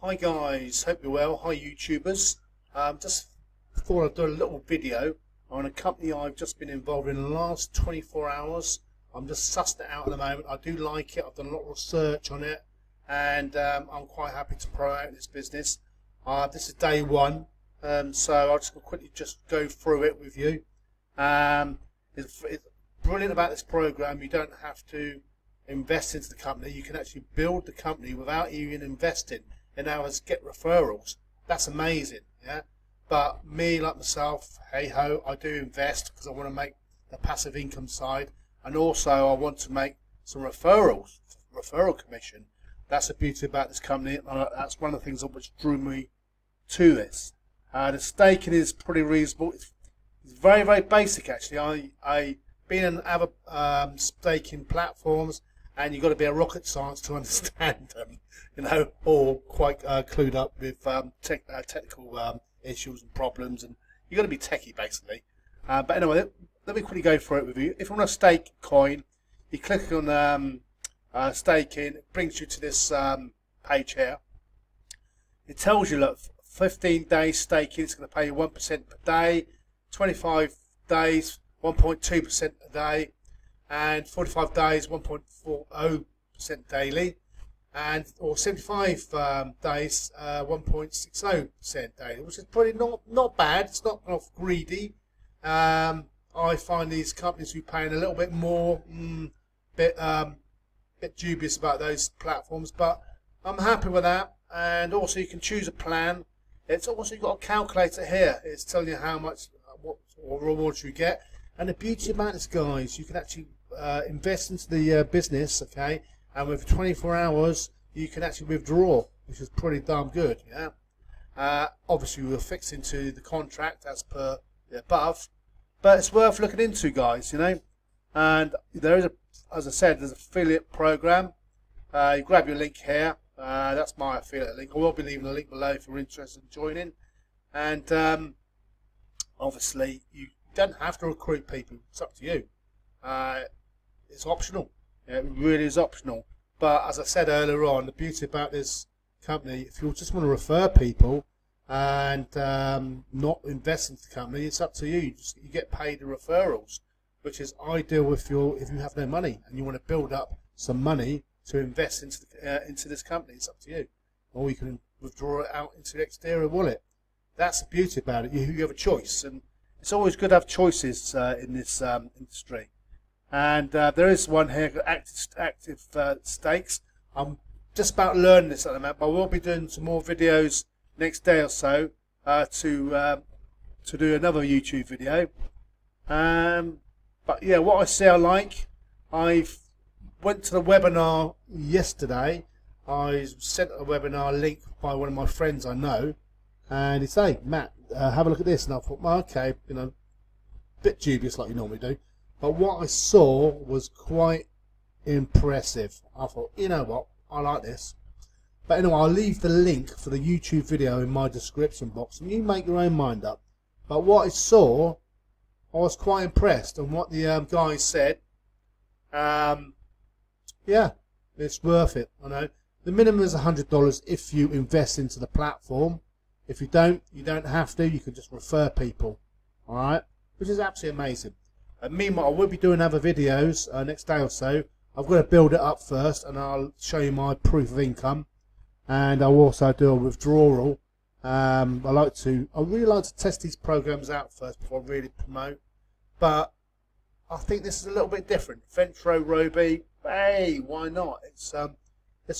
Hi guys, hope you're well. Hi YouTubers. Just thought I'd do a little video on a company I've just been involved in the last 24 hours. I'm just sussed it out at the moment. I do like it. I've done a lot of research on it, and I'm quite happy to promote this business. This is day one, so I'll just quickly go through it with you. It's brilliant about this program. You don't have to invest into the company. You can actually build the company without even investing. And ours get referrals. That's amazing, yeah. But me, like myself, hey ho, I do invest because I want to make the passive income side, and also I want to make some referral commission. That's the beauty about this company. That's one of the things which drew me to this. The staking is pretty reasonable. It's very, very basic actually. I been in other staking platforms, and you've got to be a rocket science to understand them, or quite clued up with technical issues and problems, and you've got to be techie basically. But anyway, let me quickly go through it with you. If you want to stake coin, you click on staking. It brings you to this page here. It tells you, look, 15 days staking, it's going to pay you 1% per day, 25 days, 1.2% a day, and 45 days 1.40% daily, and or 75 days 1.60% daily, which is pretty not bad. It's not greedy. I find these companies who paying a little bit more, bit dubious about those platforms, but I'm happy with that. And also you can choose a plan. It's also, you've got a calculator here. It's telling you how much what rewards you get. And the beauty about this, guys, you can actually invest into the business, okay, and with 24 hours you can actually withdraw, which is pretty darn good, yeah. Obviously we're fixed into the contract as per the above, but it's worth looking into, guys, and there is as I said, there's an affiliate program. You grab your link here, that's my affiliate link. I will be leaving a link below if you're interested in joining, and obviously you don't have to recruit people, it's up to you. It's optional. Yeah, it really is optional. But as I said earlier on, the beauty about this company, if you just want to refer people and not invest into the company, it's up to you. You get paid the referrals, which is ideal if you have no money and you want to build up some money to invest into this company. It's up to you, or you can withdraw it out into the exterior wallet. That's the beauty about it. You have a choice, and it's always good to have choices in this industry. And there is one here, active stakes. I'm just about learning this at the moment, but I will be doing some more videos next day or so to do another YouTube video. But yeah, what I say I like, I went to the webinar yesterday. I sent a webinar link by one of my friends I know, and he said, "Hey, Matt, have a look at this." And I thought, well, okay, a bit dubious like you normally do. But what I saw was quite impressive. I thought, you know what, I like this. But anyway, I'll leave the link for the YouTube video in my description box, and you make your own mind up. But what I saw, I was quite impressed, and what the guys said, yeah, it's worth it. I know the minimum is $100 if you invest into the platform. If you don't have to. You can just refer people, all right, which is absolutely amazing. And meanwhile, I will be doing other videos next day or so. I've got to build it up first, and I'll show you my proof of income, and I'll also do a withdrawal. I really like to test these programs out first before I really promote. But I think this is a little bit different. Ventro Roby, hey, why not? It's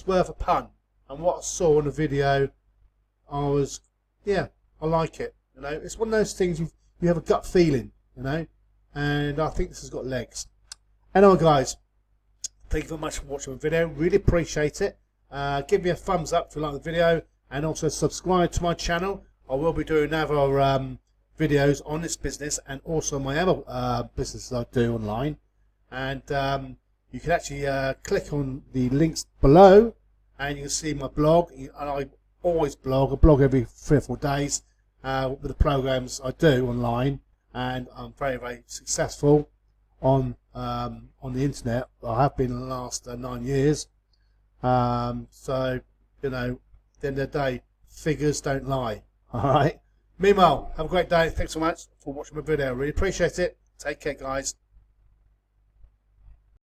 worth a punt. And what I saw in the video, I like it. It's one of those things you have a gut feeling, and I think this has got legs. Anyway, guys, thank you very much for watching the video. Really appreciate it. Give me a thumbs up if you like the video, and also subscribe to my channel. I will be doing other videos on this business and also my other businesses I do online. And you can actually click on the links below, and you can see my blog. And I always blog. I blog every 3 or 4 days with the programs I do online. And I'm very, very successful on the internet. I have been in the last 9 years. So At the end of the day, figures don't lie. Alright? Meanwhile, have a great day. Thanks so much for watching my video. Really appreciate it. Take care, guys.